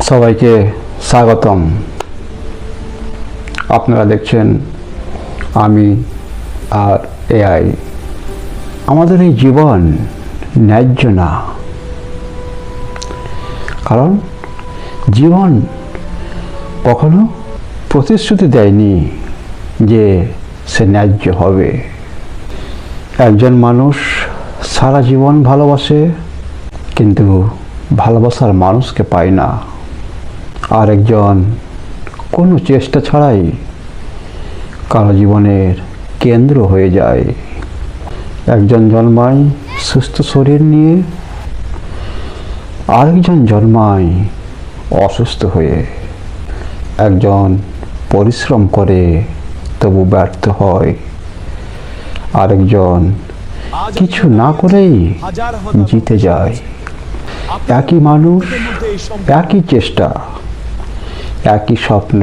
সবাইকে স্বাগতম। আপনারা দেখছেন আমি আর এআই। আমাদের এই জীবন ন্যায্য না, কারণ জীবন কখনো প্রতিশ্রুতি দেয়নি যে সে ন্যায্য হবে। একজন মানুষ সারা জীবন ভালোবাসে, কিন্তু ভালোবাসার মানুষকে পায় না। আর একজন কোনো চেষ্টা ছাড়াই কারো জীবনের কেন্দ্র হয়ে যায়। একজন জন্মায় সুস্থ শরীর নিয়ে, আরেকজন জন্মায় অসুস্থ হয়ে। একজন পরিশ্রম করে তবু ব্যর্থ হয়, আরেকজন কিছু না করেই জিতে যায়। একই মানুষ, একই চেষ্টা, একই স্বপ্ন,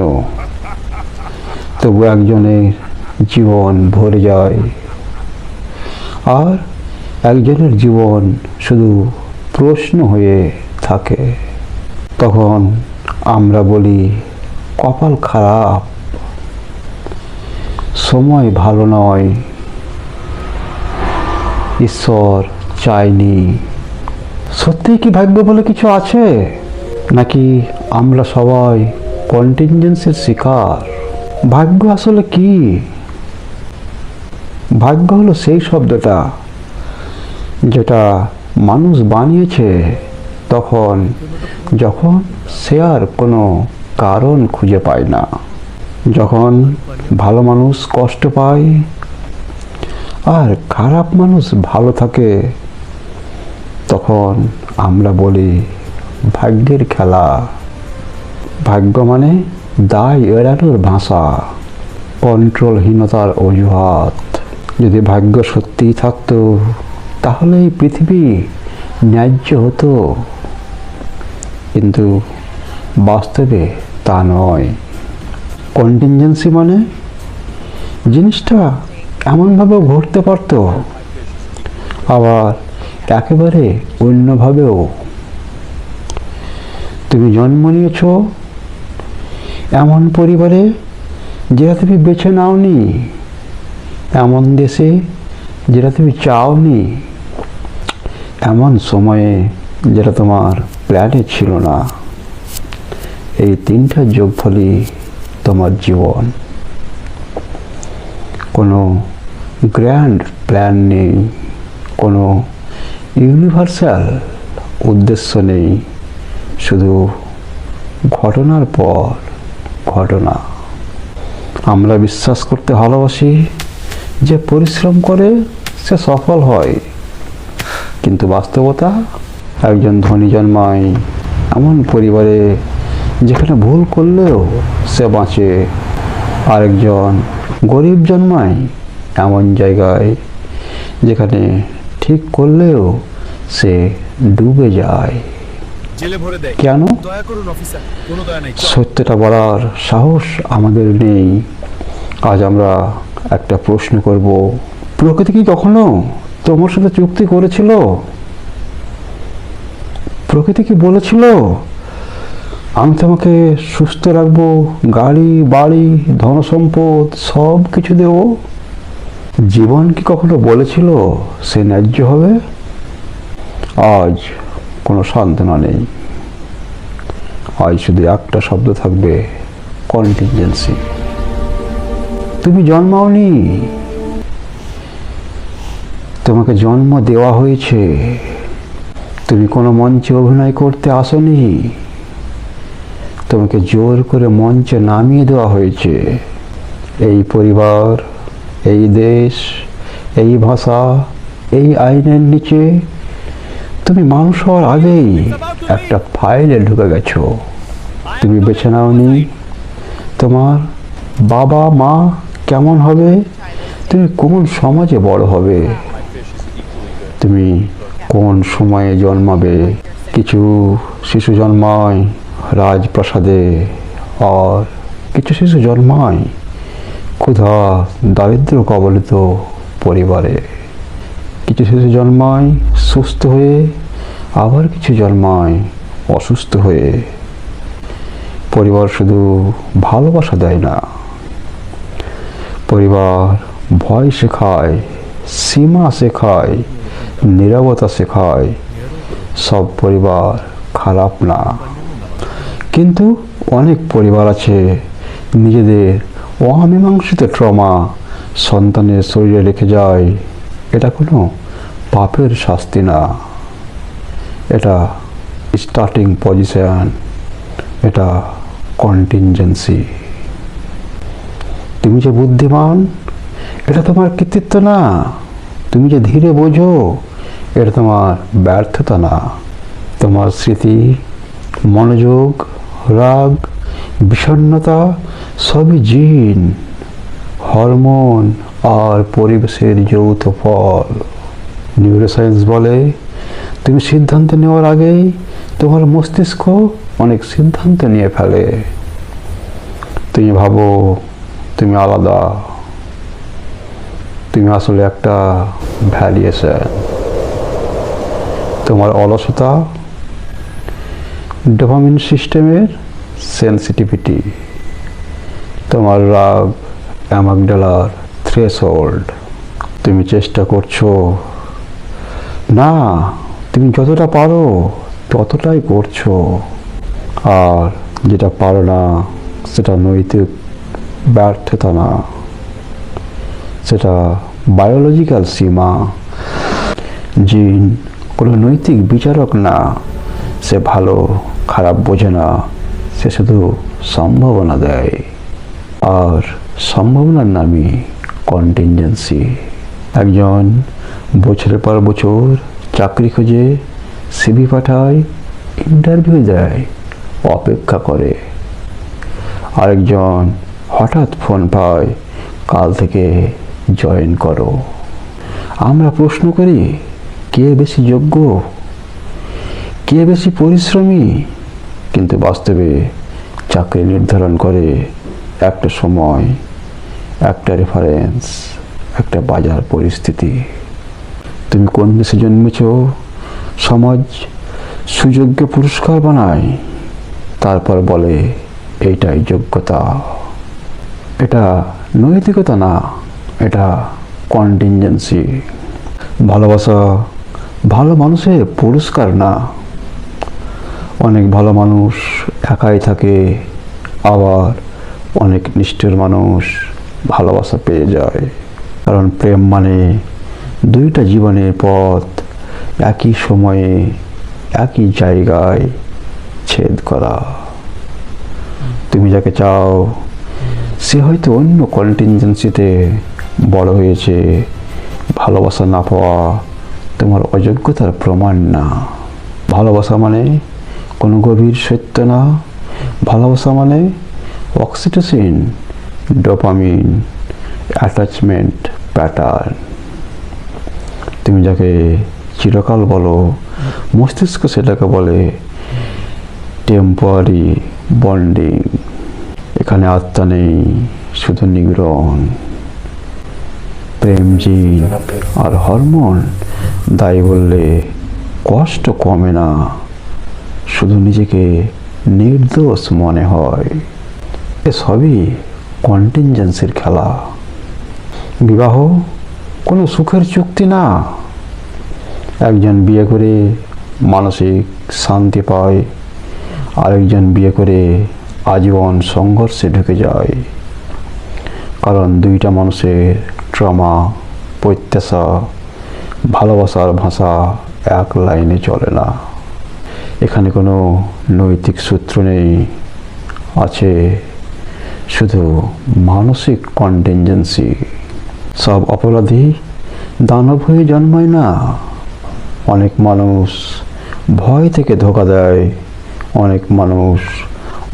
তবু একজনের জীবন ভরে যায় আর একজনের জীবন শুধু প্রশ্ন হয়ে থাকে। তখন আমরা বলি কপাল খারাপ, সময় ভালো নয়, ঈশ্বর চায়নি। সত্যিই কি ভাগ্য বলে কিছু আছে, নাকি আমরা সবাই কন্টিনজেন্সির শিকার? ভাগ্য আসলে কি? ভাগ্য হলো সেই শব্দটা যেটা মানুষ বানিয়েছে যখন সে আর কোনো কারণ খুঁজে পায় না। যখন ভালো মানুষ কষ্ট পায় আর খারাপ মানুষ ভালো থাকে, তখন আমরা বলি ভাগ্যের খেলা। ভাগ্য মানে দায় এড়ানোর ভাষা, কন্ট্রোলহীনতার অজুহাত। যদি ভাগ্য সত্যিই থাকতো, তাহলে এই পৃথিবী ন্যায্য হতো, কিন্তু বাস্তবে তা নয়। কন্টিনজেন্সি মানে জিনিসটা এমনভাবেও ঘটতে পারত, আবার একেবারে অন্যভাবেও। তুমি জন্ম নিয়েছ এমন পরিবারে যেটা তুমি বেছে নাওনি, এমন দেশে যেটা তুমি চাওনি, এমন সময়ে যেটা তোমার প্ল্যানে ছিল না। এই তিনটা যোগফলই তোমার জীবন। কোনো গ্র্যান্ড প্ল্যান নেই, কোনো ইউনিভার্সাল উদ্দেশ্য নেই, শুধু ঘটনার পর ঘটনা। আমরা বিশ্বাস করতে ভালোবাসি যে পরিশ্রম করে সে সফল হয়, কিন্তু বাস্তবতা একজন ধনী জন্মায় এমন পরিবারে যেখানে ভুল করলেও সে বাঁচে, আরেকজন গরিব জন্মায় এমন জায়গায় যেখানে ঠিক করলেও সে ডুবে যায়। কেন? সত্যটা বলার সাহস আমাদের নেই। আজ আমরা একটা প্রশ্ন করব, প্রকৃতি কি কখনো তোমার সাথে চুক্তি করেছিল? প্রকৃতি কি বলেছিল আমি তোমাকে সুস্থ রাখবো, গাড়ি বাড়ি ধনসম্পদ সব কিছু দেব? জীবন কি কখনো বলেছিল সে ন্যায্য হবে? আজ কোনো সান্ত্বনা নেই। আজ শুধু একটা শব্দ থাকবে, কন্টিনজেন্সি। তুমি জন্মাওনি, তোমাকে জন্ম দেওয়া হয়েছে। তুমি কোনো মঞ্চে অভিনয় করতে আসনি, তোমাকে জোর করে মঞ্চে নামিয়ে দেওয়া হয়েছে। এই পরিবার, এই দেশ, এই ভাষা, এই আইনের নিচে তুমি মানুষ হওয়ার আগেই একটা ফাইলে ঢুকে গেছো। তুমি বেছে নাওনি তোমার বাবা মা কেমন হবে, তুমি কোন সমাজে বড় হবে, তুমি কোন সময়ে জন্মাবে। কিছু শিশু জন্মায় রাজপ্রাসাদে, আর কিছু শিশু জন্মায় ক্ষুধা দারিদ্র কবলিত পরিবারে। কিছু শিশু জন্মায় সুস্থ হয়ে, আবার কিছু জন্মায় অসুস্থ হয়ে। পরিবার শুধু ভালোবাসা দেয় না, পরিবার ভয় শেখায়, সীমা শেখায়, নীরবতা শেখায়। সব পরিবার খারাপ না, কিন্তু অনেক পরিবার আছে নিজেদের অমীমাংসিত ট্রমা সন্তানের শরীরে রেখে যায়। এটা কোনো পাপের শাস্তি না, এটা স্টার্টিং পজিশন, এটা কন্টিনজেন্সি। তুমি যে বুদ্ধিমান, এটা তোমার কৃতিত্ব না। তুমি যে ধীরে বোঝো, এটা তোমার ব্যর্থতা না। তোমার স্মৃতি, মনোযোগ, রাগ, বিষণ্ণতা সবই জিন, হরমোন আর পরিবেশের যৌথ ফল। নিউরোসায়েন্স বলে তুমি সিদ্ধান্ত নেওয়ার আগেই তোমার মস্তিষ্ক অনেক সিদ্ধান্ত নিয়ে ফেলে। তুমি ভাবো তুমি আলাদা, তুমি আসলে একটা ভ্যারিয়েশন। তোমার অলসতা ডোপামিন সিস্টেমের সেন্সিটিভিটি, তোমার রাগ অ্যামাগডালার থ্রেশহোল্ড। তুমি চেষ্টা করছো না, তুমি যতটা পারো ততটাই করছো, আর যেটা পারো না সেটা নৈতিক ব্যর্থতা না, সেটা বায়োলজিক্যাল সীমা। জিন কোনো নৈতিক বিচারক না, সে ভালো খারাপ বোঝে না, সে শুধু সম্ভাবনা দেয়। আর সম্ভাবনার নামই কন্টিনজেন্সি। একজন বছরের পর বছর চাকরি খুঁজে সিভি পাঠায়, ইন্টারভিউ দেয়, অপেক্ষা করে। আরেকজন হঠাৎ ফোন পায়, কাল থেকে জয়েন করো। আমরা প্রশ্ন করি কে বেশি যোগ্য, কে বেশি পরিশ্রমী, কিন্তু বাস্তবে চাকরি নির্ধারণ করে একটা সময়, একটা রেফারেন্স, একটা বাজার পরিস্থিতি। তুমি কোন দেশে জন্মেছ, সমাজ সুযোগ্য পুরস্কার বানায়, তারপর বলে এইটাই যোগ্যতা। এটা নৈতিকতা না, এটা কন্টিনজেন্সি। ভালোবাসা ভালো মানুষের পুরস্কার না। অনেক ভালো মানুষ একাই থাকে, আবার অনেক নিষ্ঠুর মানুষ ভালোবাসা পেয়ে যায়। কারণ প্রেম মানে দুইটা জীবনের পথ একই সময়ে একই জায়গায় ছেদ করা। তুমি যাকে চাও সে হয়তো অন্য কন্টিনজেন্সিতে বড় হয়েছে। ভালোবাসা না পাওয়া তোমার অযোগ্যতার প্রমাণ না। ভালোবাসা মানে কোনো গভীর সত্য না। ভালোবাসা মানে অক্সিটোসিন, ডোপামিন, অ্যাটাচমেন্ট প্যাটার্ন। তুমি যাকে চিরকাল বলো, মস্তিষ্ক সেটাকে বলে টেম্পোরারি বন্ডিং। এখানে আত্মা নেই, শুধু নিউরন। প্রেম জিন আর হরমোন দায়ী বললে কষ্ট কমে না, শুধু নিজেকে নির্দোষ মনে হয়। এ সবই কন্টিনজেন্সির খেলা। বিবাহ কোনো সুখের চুক্তি না। একজন বিয়ে করে মানসিক শান্তি পায়, আরেকজন বিয়ে করে আজীবন সংঘর্ষে ঢুকে যায়। কারণ দুইটা মানুষের ট্রমা, প্রত্যাশা, ভালোবাসার ভাষা এক লাইনে চলে না। এখানে কোনো নৈতিক সূত্র নেই, আছে শুধু মানসিক কন্টিনজেন্সি। সব অপরাধী দানব হয়ে জন্মায় না। অনেক মানুষ ভয় থেকে ধোঁকা দেয়, অনেক মানুষ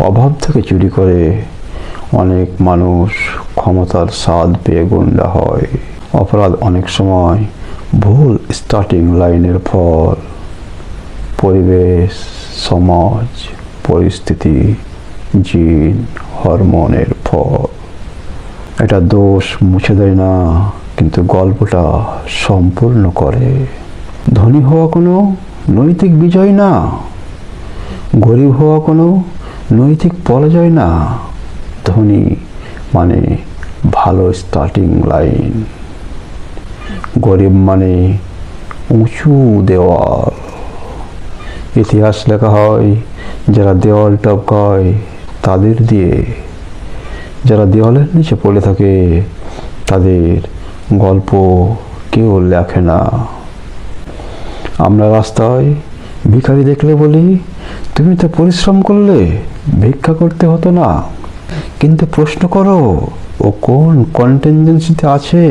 অভাব থেকে চুরি করে, অনেক মানুষ ক্ষমতার স্বাদ পেয়ে গুন্ডা হয়। অপরাধ অনেক সময় ভুল স্টার্টিং লাইনের ফল। পরিবেশ, সমাজ, পরিস্থিতি, জিন, হরমোনের ফল। এটা দোষ মুছে দেয় না, কিন্তু গল্পটা সম্পূর্ণ করে। ধনী হওয়া কোনো নৈতিক বিজয় না, গরিব হওয়া কোনো নৈতিক পরাজয় না, ধনী মানে ভালো স্টার্টিং লাইন, গরিব মানে উঁচু দেওয়াল। ইতিহাস লেখা হয় যারা দেওয়াল টপকায় তাদের দিয়ে, যারা দেওয়ালের নিচে পড়ে থাকে তাদের গল্প কেউ লেখে না। আমরা রাস্তায় ভিখারি দেখলে বলি, তুমি তো পরিশ্রম করলে ভিক্ষা করতে হতো না। কিন্তু প্রশ্ন করো, ও কোন কন্টিনজেন্সিতে আছে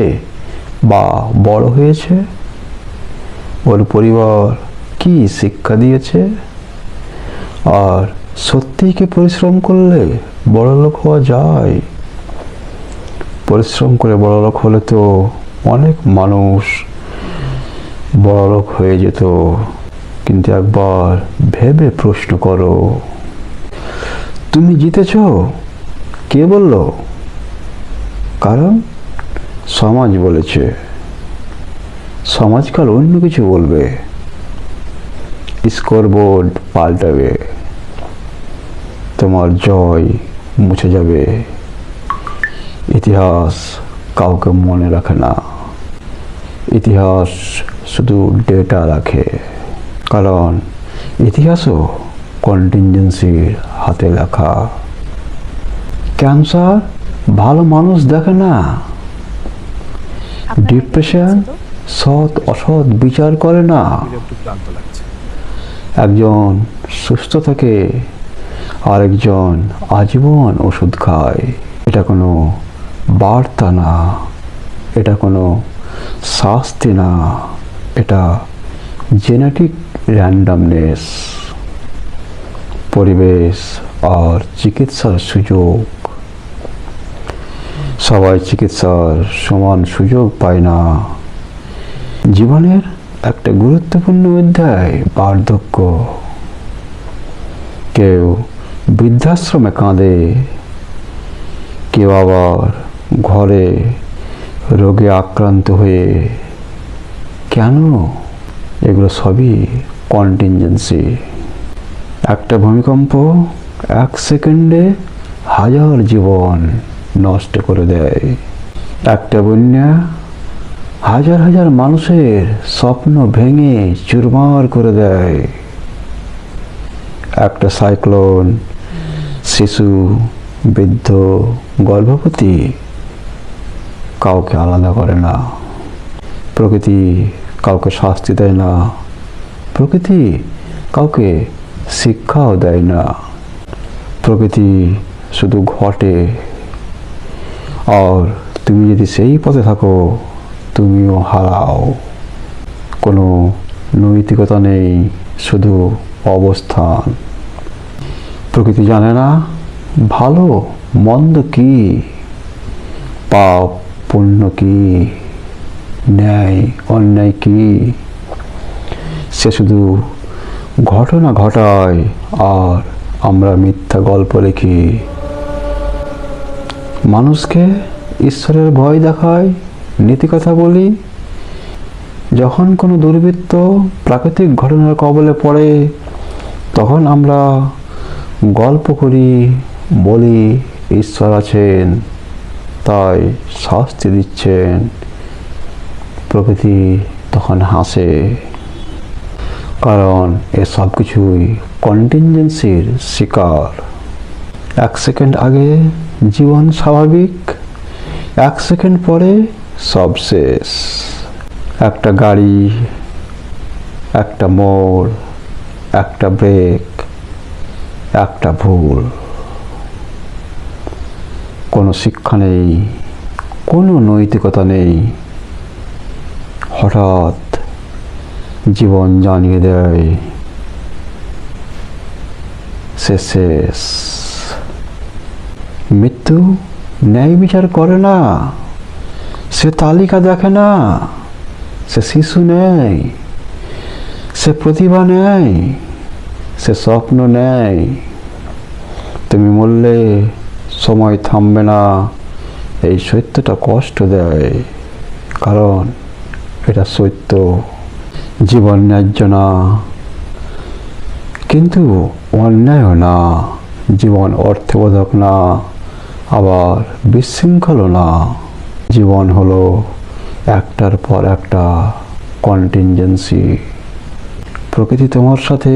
বা বড় হয়েছে? ওর পরিবার কি শিক্ষা দিয়েছে? আর সত্যিই কি পরিশ্রম করলে বড়লোক হওয়া যায়? পরিশ্রম করে বড়লোক হলে তো অনেক মানুষ বড়লোক হয়ে যেত। কিন্তু একবার ভেবে প্রশ্ন করো, তুমি জিতেছ কে বলল? কারণ সমাজ বলেছে। সমাজকাল অন্য কিছু বলবে, স্কোরবোর্ড পাল্টাবে, তোমার জয় মুছে যাবে। ইতিহাস কাউকে মনে রাখে না, ইতিহাস শুধু ডেটা রাখে। কারণ ইতিহাসও কন্টিনজেন্সির হাতে লেখা। ক্যান্সার ভালো মানুষ দেখে না, ডিপ্রেশন সৎ অসৎ বিচার করে না। একজন সুস্থ থাকে, আরেকজন আজীবন ওষুধ খায়। এটা কোনো বার্তা না, এটা কোনো শাস্তি না, এটা জেনেটিক র্যান্ডমনেস। পরিবেশ আর চিকিৎসার সুযোগ, সবাই চিকিৎসার সমান সুযোগ পায় না। জীবনের একটা গুরুত্বপূর্ণ অধ্যায় বার্ধক্য। কেউ বৃদ্ধাশ্রমে কাঁদে, কেউ আবার ঘরে রোগে আক্রান্ত হয়ে। কেন? এগুলো সবই কন্টিনজেন্সি। একটা ভূমিকম্প 1 সেকেন্ডে 1000 জীবন নষ্ট করে দেয়। একটা বন্যা হাজার হাজার মানুষের স্বপ্ন ভেঙে চুরমার করে দেয়। একটা সাইক্লোন শিশু, বৃদ্ধ, গর্ভবতী কাউকে আলাদা করে না। প্রকৃতি কাউকে শাস্তি দেয় না, প্রকৃতি কাউকে শিক্ষাও দেয় না। প্রকৃতি শুধু ঘটে, আর তুমি যদি সেই পথে থাকো তুমিও হারাও। কোনো নৈতিকতা নেই, শুধু অবস্থান। প্রকৃতি জানে না ভালো মন্দ কি, পাপ পুণ্য কি, ন্যায় অন্যায় কি। সে শুধু ঘটনা ঘটায় আর আমরা মিথ্যা গল্প লিখি। মানুষকে ঈশ্বরের ভয় দেখায়, নীতিকথা বলি। যখন কোনো দুর্বৃত্ত প্রাকৃতিক ঘটনার কবলে পড়ে তখন আমরা গল্প করি, বলি ঈশ্বর আছেন তাই শাস্তি দিচ্ছেন। প্রকৃতি তখন হাসে, কারণ এসব কিছুই কন্টিনজেন্সির শিকার। 1 সেকেন্ড আগে জীবন স্বাভাবিক, 1 সেকেন্ড পরে সব শেষ। একটা গাড়ি, একটা মোড়, একটা ব্রেক, একটা ভুল। কোনো শিক্ষা নেই, কোনো নৈতিকতা নেই। হঠাৎ জীবন জানিয়ে দেয় শেষ। মৃত্যু ন্যায় বিচার করে না, সে তালিকা দেখে না, সে শিশু নেয়, সে প্রতিভা নেয়, সে স্বপ্ন নেয়। তুমি মরলে সময় থামবে না, এই সত্যটা কষ্ট দেয়, কারণ এটা সত্য। জীবন ন্যায্য না, কিন্তু অন্যায়ও না। জীবন অর্থবোধক না, আবার বিশৃঙ্খল না। জীবন হলো একটার পর একটা কন্টিনজেন্সি। প্রকৃতি তোমার সাথে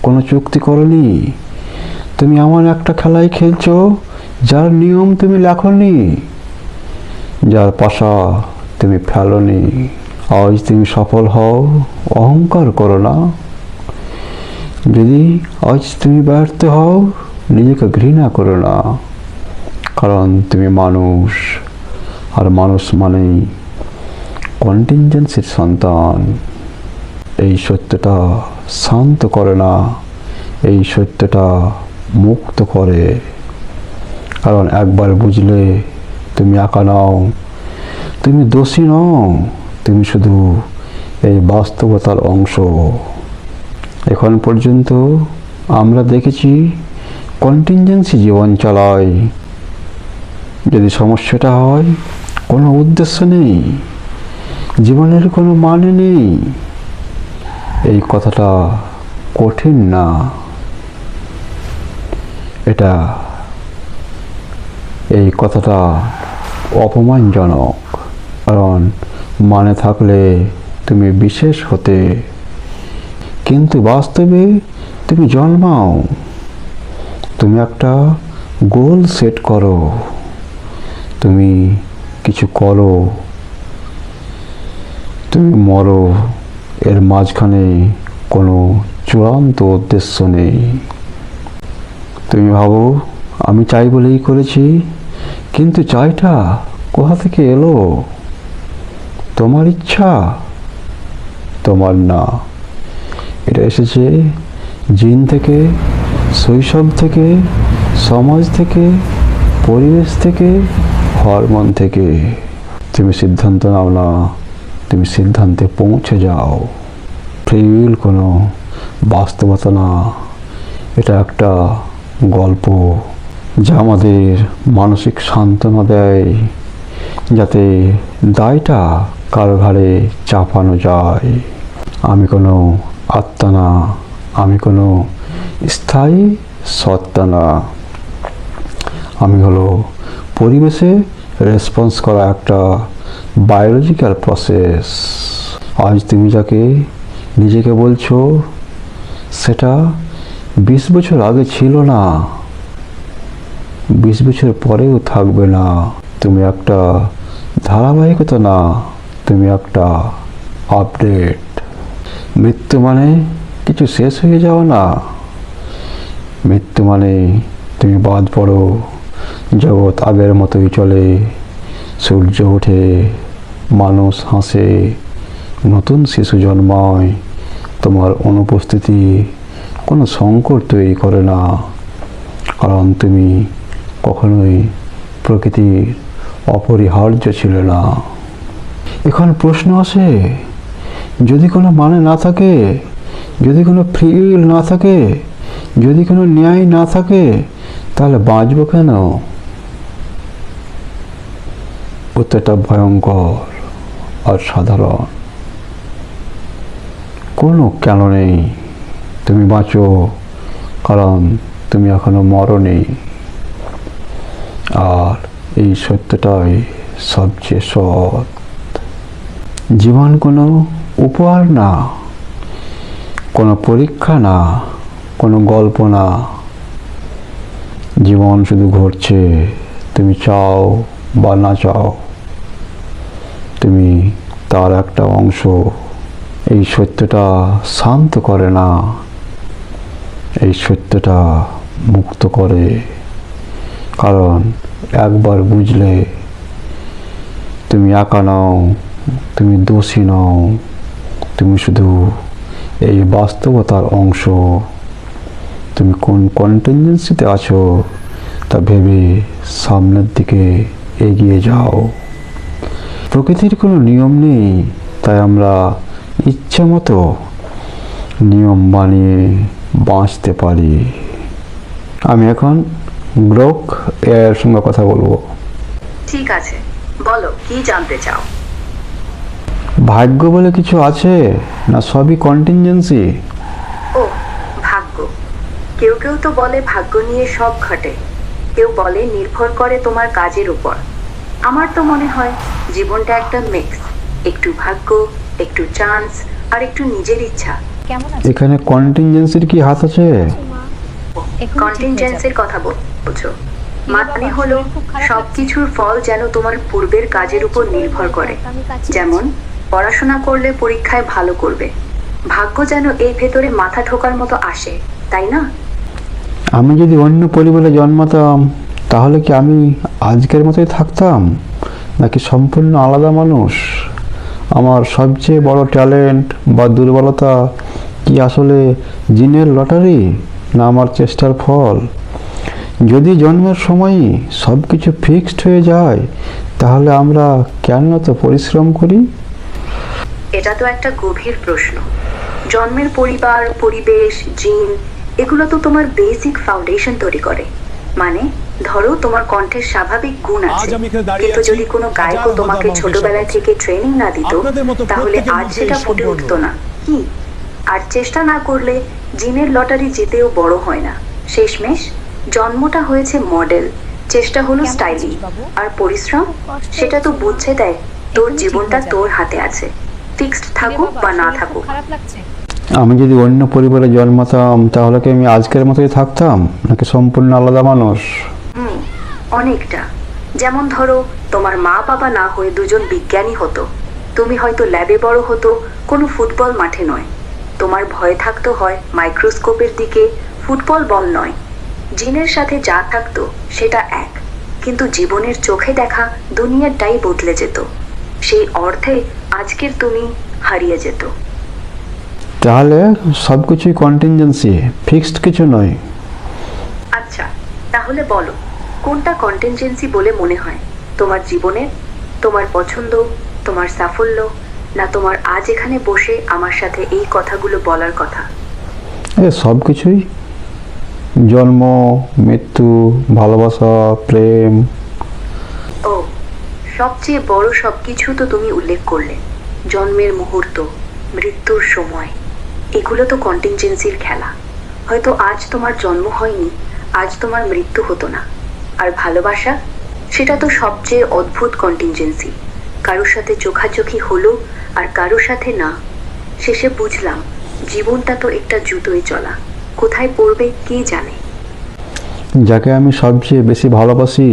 কোনো চুক্তি করনি। তুমি এমন একটা খেলায় খেলছো যার নিয়ম তুমি লেখনি, যার পাশা তুমি ফেলোনি। আজ তুমি সফল হও, অহংকার করো না। যদি আজ তুমি ব্যর্থ হও, নিজেকে ঘৃণা করো না। কারণ তুমি মানুষ, আর মানুষ মানেই কন্টিনজেন্সির সন্তান। এই সত্যটা শান্ত করে না, এই সত্যটা মুক্ত করে। কারণ একবার বুঝলে তুমি একা নও, তুমি দোষী নও, তুমি শুধু এই বাস্তবতার অংশ। এখন পর্যন্ত আমরা দেখেছি কন্টিনজেন্সি জীবন চালায়। যদি সমস্যাটা হয়, কোনো উদ্দেশ্য নেই, জীবনের কোনো মানে নেই। এই কথাটা কঠিন না, এই কথাটা অপমানজনক। কারণ মানে থাকলে তুমি বিশেষ হতে, কিন্তু বাস্তবে তুমি জন্মাও। তুমি একটা গোল সেট করো, তুমি কিছু করো, তুমি মরো। এর মাঝখানে কোনো চূড়ান্ত উদ্দেশ্য নেই। তুমি ভাবো আমি চাই বলেই করেছি, কিন্তু চাইটা কোথা থেকে এলো? তোমার ইচ্ছা, তোমার না। এটা এসেছে জিন থেকে, শৈশব থেকে, সমাজ থেকে, পরিবেশ থেকে, হরমোন থেকে। তুমি সিদ্ধান্ত নাও না, তুমি সিদ্ধান্তে পৌঁছে যাও। ফ্রি উইল কোনো বাস্তবতা না, এটা একটা গল্প যা আমাদের মানসিক সান্ত্বনা দেয়, যাতে দায়টা কারো ঘাড়ে চাপানো যায়। আমি কোনো আত্মা না, আমি কোনো স্থায়ী সত্তা না। আমি হলো পরিবেশে রেসপন্স করা একটা বায়োলজিক্যাল প্রসেস। আজ তুমি যাকে নিজেকে বলছো, সেটা 20 বছর আগে ছিল না, 20 বছর পরেও থাকবে না। তুমি একটা ধারাবাহিকতা না, তুমি একটা আপডেট। মৃত্যু মানে কিছু শেষ হয়ে যাও না, মৃত্যু মানে তুমি বাদ পড়ো। জগৎ আগের মতোই চলে, সূর্য ওঠে, মানুষ হাসে, নতুন শিশু জন্মায়। তোমার অনুপস্থিতি কোনো সংকট তৈরি করে না, কারণ তুমি কখনোই প্রকৃতির অপরিহার্য ছিলে না। এখন প্রশ্ন আসে, যদি কোনো মানে না থাকে, যদি কোনো ফ্রি উইল না থাকে, যদি কোনো ন্যায় না থাকে, তাহলে বাঁচবো কেন? উত্তরটা ভয়ঙ্কর আর সাধারণ। কোনো কেন নেই। তুমি বাঁচো কারণ তুমি এখনো মরনি। আর এই সত্যটাই সবচেয়ে সৎ। জীবন কোনো উপহার না, কোনো পরীক্ষা না, কোনো গল্প না। জীবন শুধু ঘটছে, তুমি চাও বা না চাও, তুমি তার একটা অংশ। এই সত্যটা শান্ত করে না, এই সত্যটা মুক্ত করে। কারণ একবার বুঝলে তুমি একা নও, তুমি দোষী নও, তুমি শুধু এই বাস্তবতার অংশ। তুমি কোন কন্টিনজেন্সিতে আছো তা ভেবে সামনের দিকে এগিয়ে যাও। প্রকৃতির কোনো নিয়ম নেই, তাই আমরা ইচ্ছে মতো নিয়ম বানিয়ে বাঁচতে পারি। আমি এখন গ্রোক এর সঙ্গে কথা বলবো। ঠিক আছে, বলো কি জানতে চাও? ভাগ্য বলে কিছু আছে না, সবই কন্টিনজেন্সি? ও, ভাগ্য। কেউ কেউ তো বলে ভাগ্য নিয়ে সব ঘটে, কেউ বলে নির্ভর করে তোমার কাজের উপর। আমার তো মনে হয় জীবনটা একটা মিক্স, একটু ভাগ্য, একটু চান্স, আর একটু নিজের ইচ্ছা। কেমন আছো? এখানে কন্টিনজেন্সির কি হাত আছে? মা, এখনই ঠিক হয়ে কন্টিনজেন্সির যাবে। কথা বলছো? কি মানে বাবা, হলো শরীর খুব খারাপ সবকিছুর ফল যেন তোমার পূর্বের কাজের উপর নির্ভর করে। আমি কাছে যেমন পড়াশোনা করলে পরীক্ষায় ভালো করবে, ভাগ্য যেন এর ভেতরে মাথা ঠোকার মতো আসে, তাই না? আমি যদি অন্য পরিবারে জন্মাতাম তাহলে কি আমি আজকের মতোই থাকতাম, নাকি সম্পূর্ণ আলাদা মানুষ? আমার সবচেয়ে বড় ট্যালেন্ট বা দুর্বলতা কি আসলে জিনের লটারি, না আমার চেষ্টার ফল? যদি জন্মের সময়ই সব কিছু ফিক্সড হয়ে যায় তাহলে আমরা কেন এত পরিশ্রম করি? এটা তো একটা গভীর প্রশ্ন। জন্মের পরিবার, পরিবেশ, জিন, এগুলো তো তোমার বেসিক ফাউন্ডেশন তৈরি করে। মানে ধরো তোমার কণ্ঠের স্বাভাবিক গুণ আছে, আজ আমি এখানে দাঁড়িয়ে কিন্তু আছি যদি কোনো গায়কও হাজার তোমাকে হাজার ছোটবেলা মানুষের থেকে ট্রেনিং না দিত, আপনাদের মতো তাহলে প্রত্যেকের আজ মুখে সেটা এই ফুটে সম্পর্ক। উঠতো না। কি আর চেষ্টা না করলে জিনের লটারি জিতেও বড় হয় না। শেষমেশ জন্মটা হয়েছে মডেল, চেষ্টা হলো কেমন স্টাইলিং, আছিস বাবু? আর পরিশ্রম খুব কষ্ট সেটা তো হচ্ছে না? বুঝছে দেয় তোর এখনই ঠিক জীবনটা হয়ে যাবে। তোর হাতে আছে, ফিক্সড কিরে থাকুক বাবা, বা না শরীর খুব থাকুক। খারাপ লাগছে? আমি যদি অন্য পরিবারে জন্মাতাম তাহলে কি আমি আজকের মতোই থাকতাম, নাকি সম্পূর্ণ আলাদা মানুষ? অনেকটা। যেমন ধরো তোমার মা বাবা না হয়ে দুজন বিজ্ঞানী হতো, তুমি হয়তো ল্যাবে বড় হতো, কোনো ফুটবল মাঠে নয়। তোমার ভয় থাকতো হয় মাইক্রোস্কোপের দিকে, ফুটবল বল নয়। জিনের সাথে যা থাকতো সেটা এক, কিন্তু জীবনের চোখে দেখা দুনিয়াটাই বদলে যেত। সেই অর্থে আজকের তুমি হারিয়ে যেত। তাহলে সব কিছুই কন্টিনজেন্সি, ফিক্সড কিছু নয়। আচ্ছা, তাহলে বলো কোনটা কন্টিনজেন্সি বলে মনে হয় তোমার জীবনে? তোমার পছন্দ, তোমার সাফল্য, না তোমার আজ এখানে বসে আমার সাথে এই কথাগুলো বলার কথা? এ সব কিছুই, জন্ম, মৃত্যু, ভালোবাসা, প্রেম। ও, সবচেয়ে বড় সবকিছু তো তুমি উল্লেখ করলে। জন্মের মুহূর্ত, মৃত্যুর সময়, এগুলো তো কন্টিনজেন্সির খেলা। হয়তো আজ তোমার জন্ম হয়নি, আজ তোমার মৃত্যু হতো না। আর ভালোবাসা, সেটা তো সবচেয়ে অদ্ভুত কন্টিনজেন্সি। কারোর সাথে চোখাচোখি হলো আর কারোর সাথে না। শেষে বুঝলাম জীবনটা তো একটা জুতোয় চলা, কোথায় পড়বে কে জানে। যাকে আমি সবচেয়ে বেশি ভালোবাসি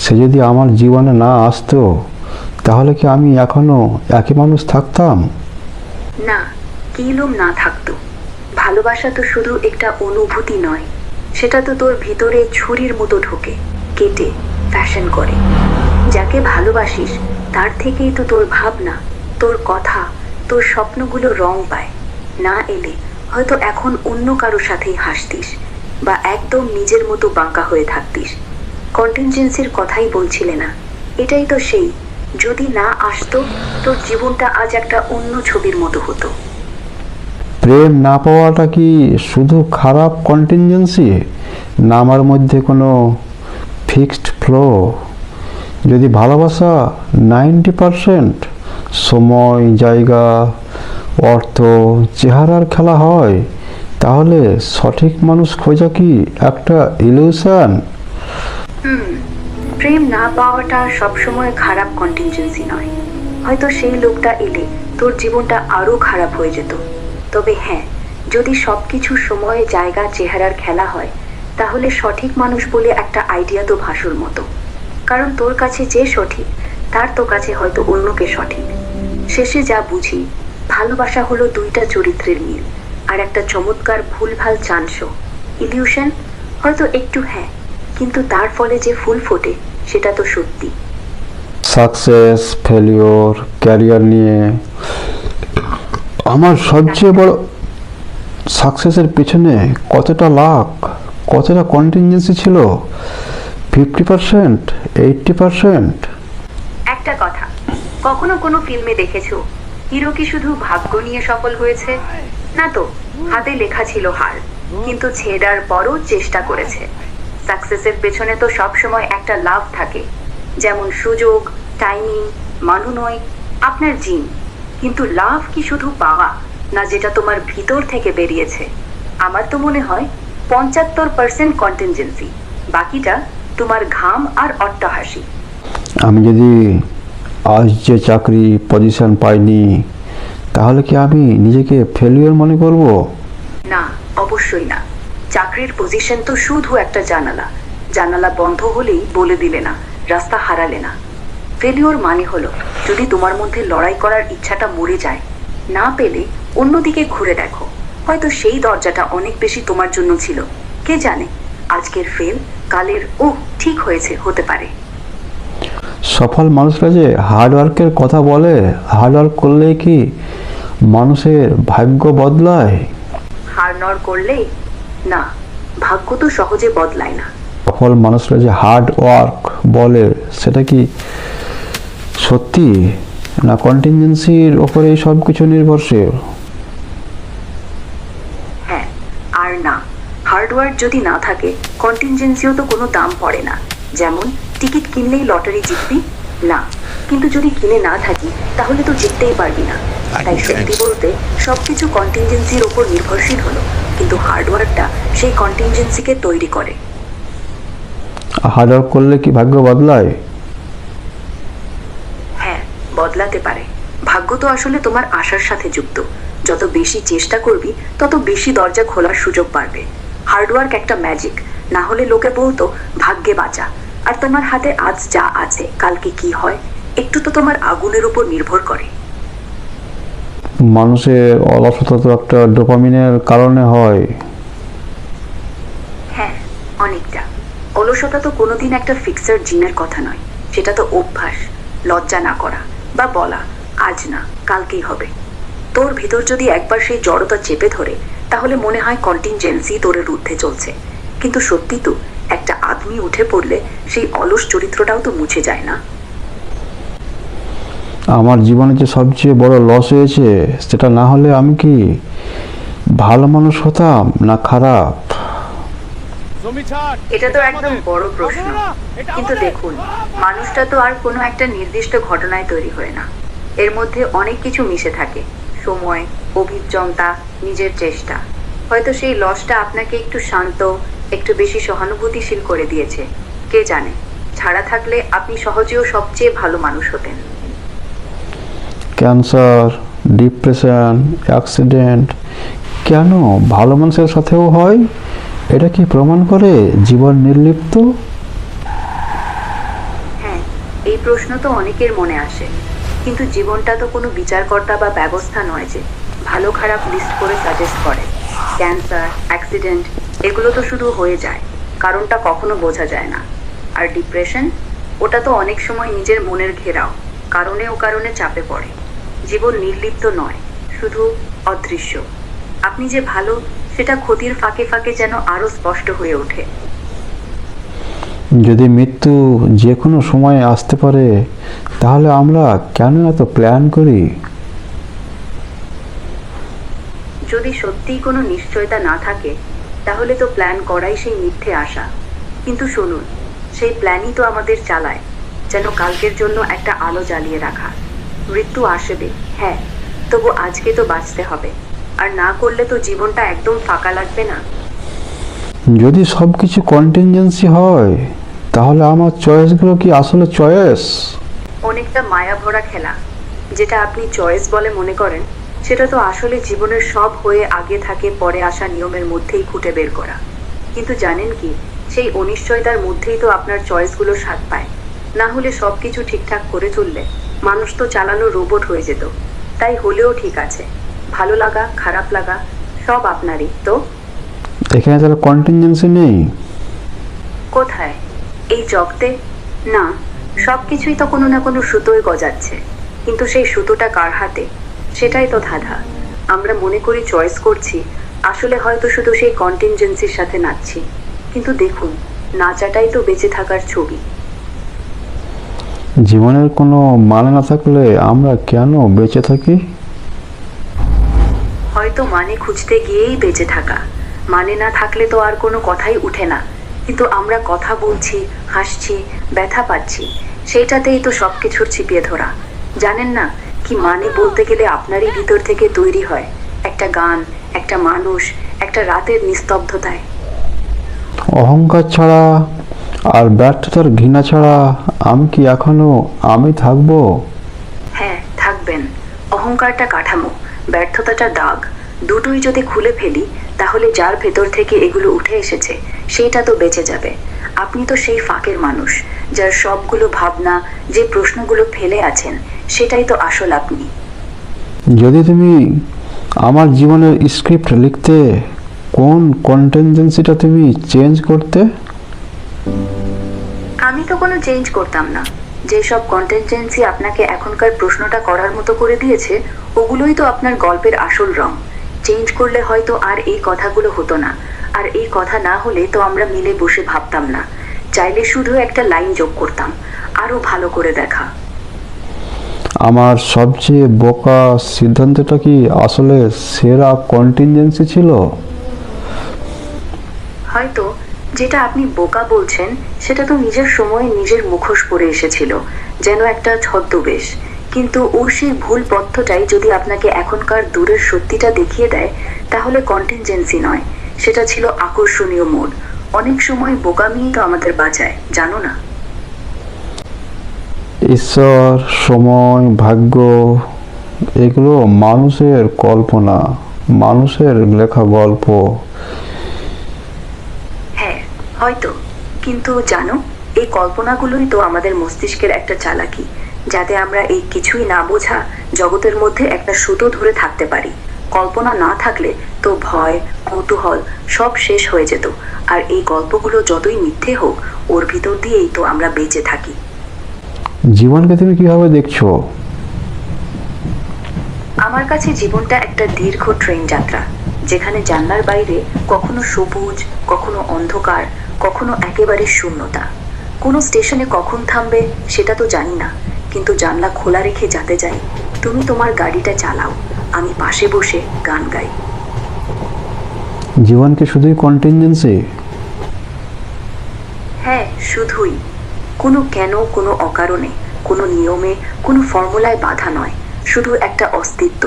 সে যদি আমার জীবনে না আসতো তাহলে কি আমি এখনো একই মানুষ থাকতাম? না, কিলুম না থাকতো। ভালোবাসা তো শুধু একটা অনুভূতি নয়, সেটা তো তোর ভিতরে ছুরির মতো ঢোকে, কেটে ফ্যাশন করে। যাকে ভালোবাসিস তার থেকেই তো তোর ভাবনা, তোর কথা, তোর স্বপ্নগুলো রং পায়। না এলে হয়তো এখন অন্য কারো সাথেই হাসতিস, বা একদম নিজের মতো বাঁকা হয়ে থাকতিস। কন্টিনজেন্সির কথাই বলছিলে না? এটাই তো সেই, যদি না আসতো তোর জীবনটা আজ একটা অন্য ছবির মতো হতো। প্রেম না পাওয়াটা কি শুধু খারাপ কন্টিনজেন্সি, না আমার মধ্যে কোনো ফিক্সড ফ্লো? যদি ভালোবাসা 90% সময়, জায়গা, অর্থ, চেহারার খেলা হয় তাহলে সঠিক মানুষ খোঁজা কি একটা ইলিউশন? প্রেম না পাওয়াটা সবসময় খারাপ কন্টিনজেন্সি নয়। হয়তো সেই লোকটা এলে তোর জীবনটা আরো খারাপ হয়ে যেত। তবে হ্যাঁ, যদি সবকিছু সময়, জায়গা, চেহারার খেলা হয়, তাহলে সঠিক মানুষ বলে একটা আইডিয়া তো ভাসুর মতো। কারণ তোর কাছে যে সঠিক, তার তো কাছে হয়তো অন্যকে সঠিক। শেষে যা বুঝি, ভালোবাসা হলো দুইটা চরিত্রের মিল, আর একটা চমৎকার ভুলভাল চান্স। ইলিউশন হয়তো একটু, হ্যাঁ, কিন্তু তার ফলে যে ফুল ফোটে সেটা তো সত্যি। সাকসেস, ফেলিওর, ক্যারিয়ার নিয়ে আমার সবচেয়ে বড় সাকসেসের পেছনে কতটা লাক, কতটা কন্টিনজেন্সি ছিল? 50%, 80%? একটা কথা, কখনো কোনো ফিল্মে দেখেছো হিরো কি শুধু ভাগ্য নিয়ে সফল হয়েছে? না তো, হাতে লেখা ছিল হার, কিন্তু ছেড়ার পরও চেষ্টা করেছে। সাকসেসের পেছনে তো সবসময় একটা লাভ থাকে, যেমন সুযোগ, টাইমিং, মানুনয়, আপনার জিন। কিন্তু লাভ কি শুধু পাওয়া, না যেটা তোমার ভিতর থেকে বেরিয়েছে? আমার তো মনে হয় 75% কন্টিনজেন্সি, বাকিটা তোমার ঘাম আর অট্টহাসি। আমি যদি আজ যে চাকরি পজিশন পাইনি, তাহলে কি আমি নিজেকে ফেলিওর মনে করব? না, অবশ্যই না। চাকরির পজিশন তো শুধু একটা জানালা, জানালা বন্ধ হলেই বলে দিলে না, রাস্তা হারালে না। ফেলিওর মানে হলো যদি তোমার মধ্যে লড়াই করার ইচ্ছাটা মরে যায়, না পেলে অন্যদিকে ঘুরে দেখো, হয়তো সেই দরজাটা অনেক বেশি তোমার জন্য ছিল। কে জানে, আজকের ফেল কালের ও ঠিক হয়েছে হতে পারে। সফল মানুষরা যে হার্ডওয়ার্কের কথা বলে, হার্ডওয়ার্ক করলেই কি মানুষের ভাগ্য বদলায়? হার নড় করলেই না, ভাগ্য তো সহজে বদলায় না। সফল মানুষরা যে হার্ড ওয়ার্ক বলে, সেটা কি সত্যি, না কন্টিনজেন্সির ওপরে এই সব কিছু নির্ভরশীল? হ্যাঁ আর না, হার্ডওয়ার্ক যদি না থাকে কন্টিনজেন্সিও তো কোনো দাম পড়ে না। যেমন টিকিট কিনলেই লটারি জিতবি না, কিন্তু যদি কিনে না থাকি তাহলে তো জিততেই পারবি না। তাই সত্যি বলতে সবকিছু কন্টিনজেন্সির ওপর নির্ভরশীল হলো, কিন্তু হার্ডওয়ার্কটা সেই কন্টিনজেন্সিকে তৈরি করে। হার্ডওয়ার্ক করলে কি ভাগ্য বদলায়? হ্যাঁ, বদলাতে পারে। ভাগ্য তো আসলে তোমার আশার সাথে যুক্ত। যত বেশি চেষ্টা করবি তত বেশি দরজা খোলার সুযোগ বাড়বে। হার্ডওয়ার্ক একটা ম্যাজিক, না হলে লোকে বলতো ভাগ্যে বাঁচা। আর তোমার হাতে আজ যা আছে কালকে কি হয় একটু তো তোমার আগুনের উপর নির্ভর করে। মানুষের অলসতা তো একটা ডোপামিনের কারণে হয়। হ্যাঁ, অনেকটা। অলসতা তো কোনোদিন একটা ফিক্সার জিনের কথা নয়, সেটা তো অভ্যাস। লজ্জা না করা বা বলা আজ না কালকেই হবে। তোর ভিতর যদি একবার সেই জড়তা চেপে ধরে, তাহলে মনে হয় কন্টিনজেন্সি তোর ঊর্ধ্বে চলছে। কিন্তু সত্যি তো একটা আদমি উঠে পড়লে সেই অলস চরিত্রটাও তো মুছে যায় না। আমার জীবনে যে সবচেয়ে বড় লস হয়েছে, সেটা না হলে আমি কি ভালো মানুষ হতাম না খারাপ? এটা তো একদম বড় প্রশ্ন। কিন্তু দেখুন, মানুষটা তো আর কোনো একটা নির্দিষ্ট ঘটনায় তৈরি হয় না। এর মধ্যে অনেক কিছু মিশে থাকে, সময়, অভিজ্ঞতা, নিজের চেষ্টা। হয়তো সেই লসটা আপনাকে একটু শান্ত, একটু বেশি সহানুভূতিশীল করে দিয়েছে। কে জানে, ছাড়া থাকলে আপনি সহজেও সবচেয়ে ভালো মানুষ হতেন। ক্যান্সার, ডিপ্রেশন, অ্যাক্সিডেন্ট কেন ভালো মানুষের সাথেও হয়? এটা কি প্রমাণ করে জীবন নির্লিপ্ত? হ্যাঁ, এই প্রশ্ন তো অনেকের মনে আসে। কিন্তু জীবনটা তো কোনো বিচারকর্তা বা ব্যবস্থা নয় যে ভালো খারাপ লিস্ট করে সাজেস্ট করে। ক্যান্সার, অ্যাক্সিডেন্ট এগুলো তো শুধু হয়ে যায়, কারণটা কখনো বোঝা যায় না। আর ডিপ্রেশন, ওটা তো অনেক সময় নিজের মনের ঘেরাও, কারণে ও কারণে চাপে পড়ে। জীবন নির্লিপ্ত নয়, শুধু অদৃশ্য। আপনি যে ভালো সেটা ক্ষতির ফাঁকে ফাঁকে যেন আরো স্পষ্ট হয়ে ওঠে। যদি মৃত্যু যে কোনো সময় আসতে পারে, তাহলে আমরা কেন এত প্ল্যান করি? যদি সত্যিই কোনো নিশ্চয়তা না থাকে, তাহলে তো প্ল্যান করাই সেই মিথ্যে আশা। কিন্তু শুনুন, সেই প্ল্যানই তো আমাদের চালায়, যেন কালকের জন্য একটা আলো জ্বালিয়ে রাখা। মৃত্যু আসবে, হ্যাঁ, তবু আজকে তো বাঁচতে হবে। আর না করলে তো জীবনটা একদম ফাঁকা লাগবে না। যদি সব কিছু কন্টিনজেন্সি হয়, তাহলে আমার চয়েসগুলো কি আসলে চয়েস? অনেকটা মায়া ভরা খেলা। যেটা আপনি চয়েস বলে মনে করেন, সেটা তো আসলে জীবনের সব হয়ে আগে থাকে পরে আসা নিয়মের মধ্যেই খুঁটে বের করা। কিন্তু জানেন কি, সেই অনিশ্চয়তার মধ্যেই তো আপনার চয়েসগুলো স্বাদ পায়। না হলে সব কিছু ঠিকঠাক করে চললে মানুষ তো চালানো রোবট হয়ে যেত। তাই হলেও ঠিক আছে, ভালো লাগা খারাপ লাগা সব আপনারই তো। এখানে তাহলে কন্টিনজেন্সি নেই? কোথায়? এই জগতে না, সবকিছুই তো কোনো না কোনো সুতোয় গজাচ্ছে, কিন্তু সেই সুতোটা কার হাতে সেটাই তো ধাঁধা। আমরা মনে করি চয়েস করছি, আসলে হয়তো শুধু সেই কন্টিনজেন্সির সাথে নাচছি। কিন্তু দেখুন, নাচাটাই তো বেঁচে থাকার ছবি। জীবনের কোনো মানে না থাকলে আমরা কেন বেঁচে থাকি? হয়তো মানে খুঁজতে গিয়েই বেঁচে থাকা। মানে না থাকলে তো আর কোনো কথাই উঠে না। কিন্তু আমরা কথা বলছি, হাসছি, ব্যথা পাচ্ছি, সেইটাতেই তো সবকিছুর ছিপিয়ে ধরা। জানেন না, কি মানে বলতে গেলে আপনারই ভিতর থেকে তৈরি হয়, একটা গান, একটা মানুষ, একটা রাতের নিস্তব্ধতায়। অহংকার ছাড়া আর ব্যর্থতার ঘৃণা ছাড়া আমি কি এখনো আমি থাকবো? হ্যাঁ, থাকবেন। অহংকারটা কাঠামো, ব্যর্থতাটা দাগ। দুটোই যদি খুলে ফেলি, তাহলে যার ভেতর থেকে এগুলো উঠে এসেছে সেটা তো বেঁচে যাবে। আপনি তো সেই ফাঁকের মানুষ, যার সবগুলো ভাবনা, যে প্রশ্নগুলো ফেলে আছেন, সেটাই তো আসল আপনি। যদি তুমি আমার জীবনের স্ক্রিপ্ট লিখতে, কোন কন্টিনজেন্সিটা তুমি চেঞ্জ করতে? আমি তো কোনো চেঞ্জ করতাম না। যেসব কন্টিনজেন্সি আপনাকে এখনকার প্রশ্নটা করার মতো করে দিয়েছে, ওগুলোই তো আপনার গল্পের আসল রং। চেঞ্জ করলে হয়তো আর এই কথাগুলো হতো না, আর এই কথা না হলে তো আমরা মিলে বসে ভাবতাম না। চাইলে শুধু একটা লাইন যোগ করতাম, আরো ভালো করে দেখা। আমার সবচেয়ে বোকা সিদ্ধান্তটা কি আসলে সেরা কন্টিনজেন্সি ছিল? হয়তো যেটা আপনি বোকা বলছেন, সেটা তো নিজের সময়ে নিজের মুখোশ পরে এসেছিল, যেন একটা ছদ্মবেশ। কিন্তু ওর সেই ভুল পথটাই যদি আপনাকে এখনকার দূরের সত্যিটা দেখিয়ে দেয়, তাহলে কন্টিনজেন্সি নয়, সেটা ছিল আকর্ষণীয় মোড়। অনেক সময় বোকামিই তো আমাদের বাঁচায়, জানো না? ঈশ্বর, সময়, ভাগ্য, এগুলো মানুষের কল্পনা, মানুষের লেখা গল্প। হ্যাঁ, হয়তো। কিন্তু জানো, এই কল্পনাগুলোই তো আমাদের মস্তিষ্কের একটা চালাকি, যাতে আমরা এই কিছুই না বোঝা জগতের মধ্যে একটা সুতো ধরে থাকতে পারি। কল্পনা না থাকলে তো ভয়, কৌতূহল সব শেষ হয়ে যেত। আর এই গল্পগুলো যতই মিথ্যে হোক, ওর ভিতর দিয়েই তো আমরা বেঁচে থাকি। জীবনকে তুমি কিভাবে দেখছো? আমার কাছে জীবনটা একটা দীর্ঘ ট্রেন যাত্রা, যেখানে জানলার বাইরে কখনো সবুজ, কখনো অন্ধকার, কখনো একেবারে শূন্যতা। কোনো স্টেশনে কখন থামবে সেটা তো জানি না, কিন্তু জানলা খোলা রেখে যাতে যাই। তুমি তোমার গাড়িটা চালাও, আমি পাশে বসে গান গাই। জীবনকে শুধুই কন্টিনজেন্সি? হ্যাঁ, শুধুই। কোনো কেন, কোনো অকারণে, কোনো নিয়মে, কোনো ফর্মুলায় বাধা নয়। শুধু একটা অস্তিত্ব,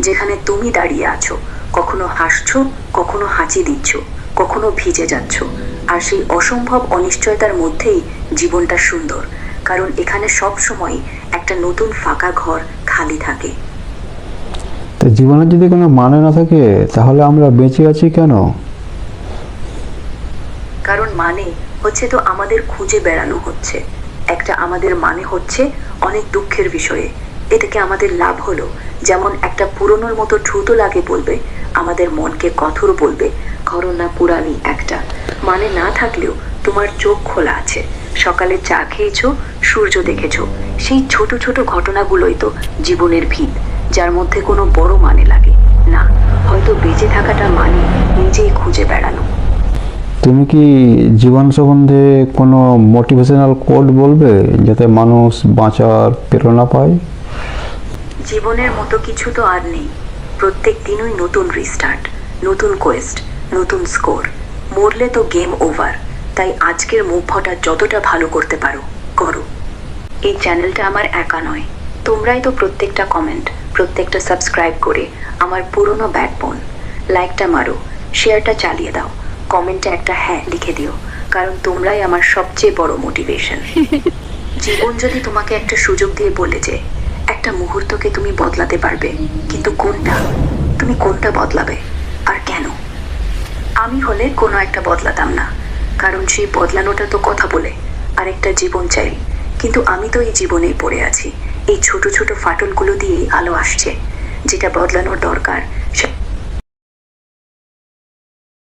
যেখানে তুমি দাঁড়িয়ে আছো, কখনো হাসছো, কখনো হাঁচি দিচ্ছ, কখনো ভিজে যাচ্ছ। আর সেই অসম্ভব অনিশ্চয়তার মধ্যেই জীবনটা সুন্দর, কারণ এখানে সব সময় একটা নতুন ফাঁকা ঘর খালি থাকে। তো জীবনের যদি কোনো মানে না থাকে, তাহলে আমরা বেঁচে আছি কেন? কারণ মানে হচ্ছে তো আমাদের খুঁজে বেড়ানো হচ্ছে। একটা আমাদের মানে হচ্ছে অনেক দুঃখের বিষয়ে। এটাকে আমাদের লাভ হলো, যেমন একটা পুরনোর মতো দ্রুত লাগে বলবে, আমাদের মনকে কঠোর বলবে, ঘরনা পুরানি একটা। মানে না থাকলেও তোমার চোখ খোলা আছে, সকালে চা খেয়েছো, সূর্য দেখেছো। সেই ছোট ছোট ঘটনাগুলোই তো জীবনের ভিত, যার মধ্যে কোনো বড় মানে লাগে না। হয়তো বেঁচে থাকাটা মানে নিজেই খুঁজে বেড়ানো। তুমি কি জীবন সম্বন্ধে কোনো মোটিভেশনাল কোট বলবে, যাতে মানুষ বাঁচার প্রেরণা পায়? জীবনের মতো কিছু তো আর নেই। প্রত্যেক দিনই নতুন রিস্টার্ট, নতুন কোয়েস্ট, নতুন স্কোর। মরলে তো গেম ওভার। তাই আজকের মুভটা যতটা ভালো করতে পারো করো। এই চ্যানেলটা আমার একা নয়, তোমরাই তো প্রত্যেকটা কমেন্ট, প্রত্যেকটা সাবস্ক্রাইব করে আমার পুরনো ব্যাকবোন। লাইকটা মারো, শেয়ারটা চালিয়ে দাও, কমেন্টে একটা হ্যাঁ লিখে দিও, কারণ তোমরাই আমার সবচেয়ে বড় মোটিভেশন। জীবন যদি তোমাকে একটা সুযোগ দিয়ে বলে যে একটা মুহূর্তকে তুমি বদলাতে পারবে, কিন্তু কোনটা, তুমি কোনটা বদলাবে আর কেন? আমি হলে কোনো একটা বদলাতাম না, কারণ সেই বদলানোটা তো কথা বলে আর একটা জীবন চাই। কিন্তু আমি তো এই জীবনেই পড়ে আছি, এই ছোট ছোট ফাটলগুলো দিয়েই আলো আসছে। যেটা বদলানোর দরকার